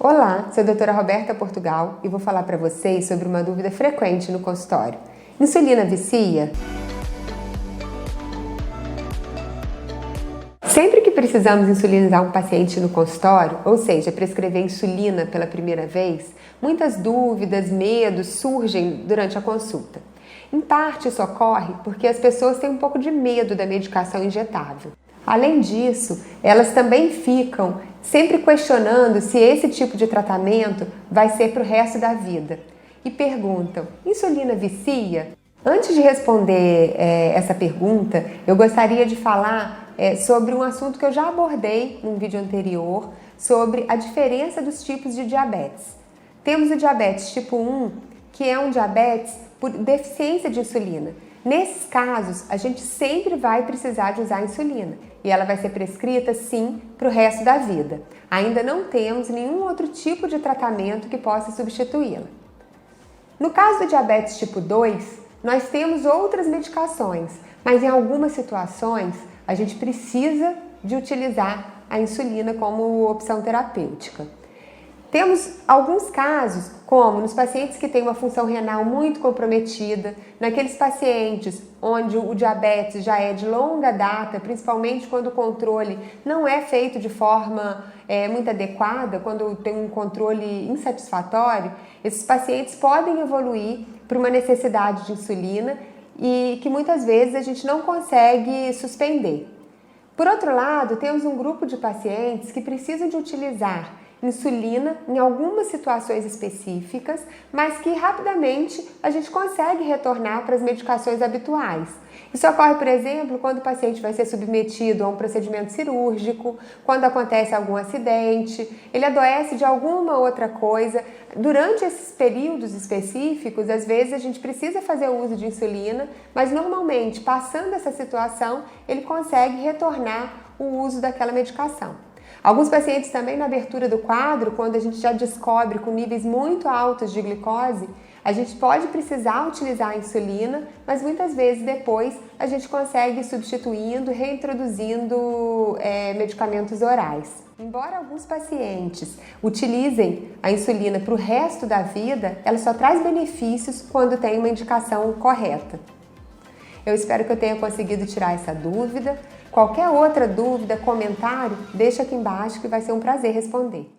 Olá, sou a doutora Roberta Portugal e vou falar para vocês sobre uma dúvida frequente no consultório. Insulina vicia? Sempre que precisamos insulinizar um paciente no consultório, ou seja, prescrever insulina pela primeira vez, muitas dúvidas, medos surgem durante a consulta. Em parte, isso ocorre porque as pessoas têm um pouco de medo da medicação injetável. Além disso, elas também ficam sempre questionando se esse tipo de tratamento vai ser para o resto da vida. E perguntam, insulina vicia? Antes de responder essa pergunta, eu gostaria de falar sobre um assunto que eu já abordei num vídeo anterior, sobre a diferença dos tipos de diabetes. Temos o diabetes tipo 1, que é um diabetes por deficiência de insulina. Nesses casos, a gente sempre vai precisar de usar insulina e ela vai ser prescrita, sim, para o resto da vida. Ainda não temos nenhum outro tipo de tratamento que possa substituí-la. No caso do diabetes tipo 2, nós temos outras medicações, mas em algumas situações a gente precisa de utilizar a insulina como opção terapêutica. Temos alguns casos, como nos pacientes que têm uma função renal muito comprometida, naqueles pacientes onde o diabetes já é de longa data, principalmente quando o controle não é feito de forma muito adequada, quando tem um controle insatisfatório, esses pacientes podem evoluir para uma necessidade de insulina e que muitas vezes a gente não consegue suspender. Por outro lado, temos um grupo de pacientes que precisam de utilizar insulina em algumas situações específicas, mas que rapidamente a gente consegue retornar para as medicações habituais. Isso ocorre, por exemplo, quando o paciente vai ser submetido a um procedimento cirúrgico, quando acontece algum acidente, ele adoece de alguma outra coisa. Durante esses períodos específicos, às vezes a gente precisa fazer o uso de insulina, mas normalmente, passando essa situação, ele consegue retornar o uso daquela medicação. Alguns pacientes também na abertura do quadro, quando a gente já descobre com níveis muito altos de glicose, a gente pode precisar utilizar a insulina, mas muitas vezes depois a gente consegue ir substituindo, reintroduzindo medicamentos orais. Embora alguns pacientes utilizem a insulina para o resto da vida, ela só traz benefícios quando tem uma indicação correta. Eu espero que eu tenha conseguido tirar essa dúvida. Qualquer outra dúvida, comentário, deixa aqui embaixo que vai ser um prazer responder.